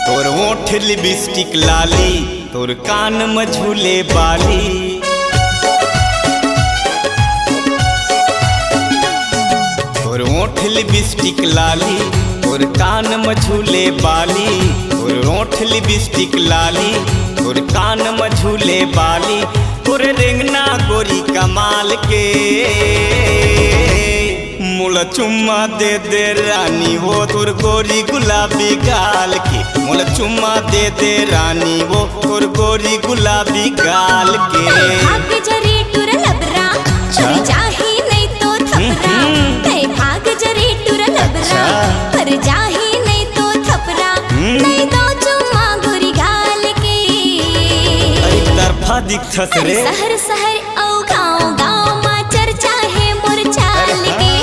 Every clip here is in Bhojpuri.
तोर ओठ लिपस्टिक लाली, तोर कान में झूले बाली, तोर ओठ लिपस्टिक लाली, तोर कान में झूले बाली, तोर ओठ लिपस्टिक लाली, तोर कान में झूले बाली, तोर रेंगना गोरी कमाल के। मोला चुम्मा दे दे रानी वो तोर गोरी गुलाबी गाल के, मोला चुम्मा दे दे रानी वो तोर गोरी गुलाबी गाल के। भाग जरे टुर लबरा, पर जाही नहीं तो थपरा, भाग जरे टुर लबरा, पर जाही नहीं तो थपरा, नहीं तो चुम्मा गोरी गाल के। एक तरफा दिखत रे शहर शहर औ गाँव गाँव मा चर्चा है मोर चाल के।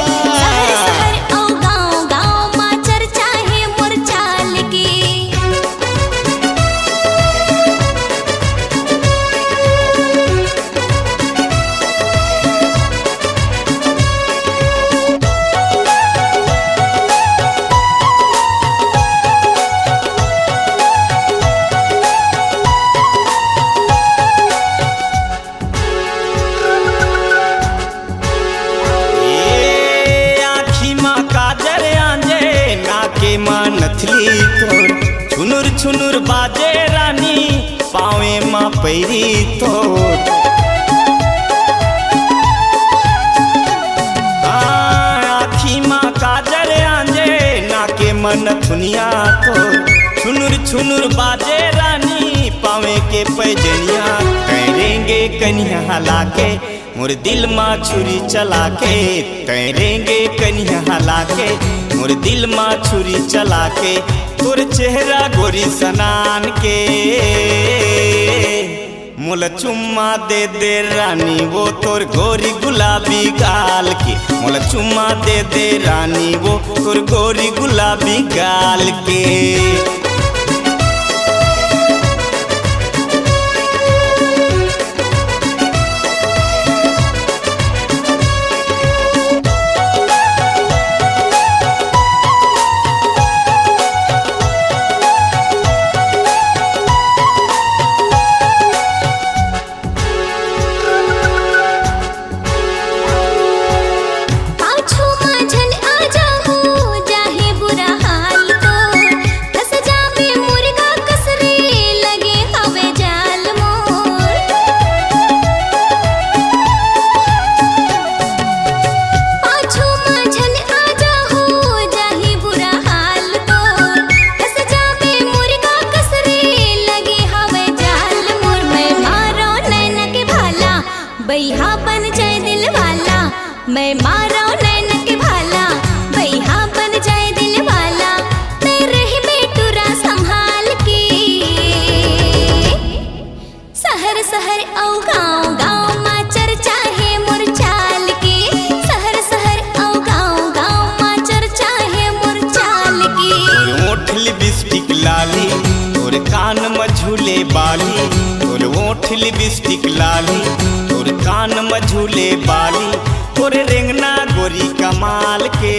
शहर शहर औ गाँव गाँव मा चर्चा है मोर चाल के। नथली तोर छुनुर छुनुर बाजे रानी, पावे माँ पैरी तोर। आँखी माँ काजर आंजे, नाके मन थुनिया तोर, छुनुर छुनुर बाजे रानी, पावे के पैजनिया। करेंगे कन्या हला के मोर दिल माँ छुरी चला के, करेंगे कन्या हला के मोर दिल माँ छुरी चला के, तोर चेहरा गोरी सनान के। मोला चुम्मा दे दे रानी वो तोर गोरी गुलाबी गाल के, मोला चुम्मा दे दे रानी वो तोर गोरी गुलाबी गाल के। बैहा बन जाए दिल वाला, मैं मारा नैन के भाला, बैहा बन जाए दिल वाला, मैं रही बेटुरा संभाल के। शहर शहर औ गाँव गाँव मा चर्चा है मोर चाल के। शहर शहर औ गाँव गाँव मा चर्चा है मोर चाल के। तोर ओठ लिपस्टिक लाली, तोर कान में झूले बाली, तोर ओठ लिपस्टिक लाली, तोर कान में झूले बाली, तोर रेंगना गोरी कमाल के।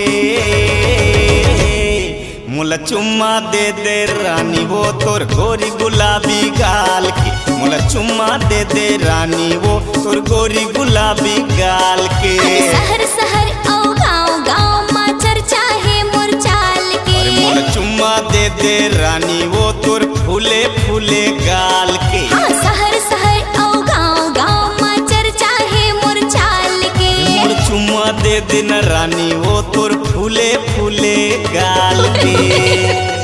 मोला चुम्मा दे दे रानी वो तोर गोरी गुलाबी गाल के, मोला चुम्मा दे दे रानी वो तोर गोरी गुलाबी गाल के। शहर शहर औ गाँव गाँव मा चर्चा है मोर चाल के। मोला चुम्मा दे दे रानी वो तोर फूले फूले गाल के। हाँ शहर शहर औ गाँव गाँव मा चर्चा है मोर चाल के। मोर चुम्मा दे देना रानी वो तोर फूले फूले गाल के।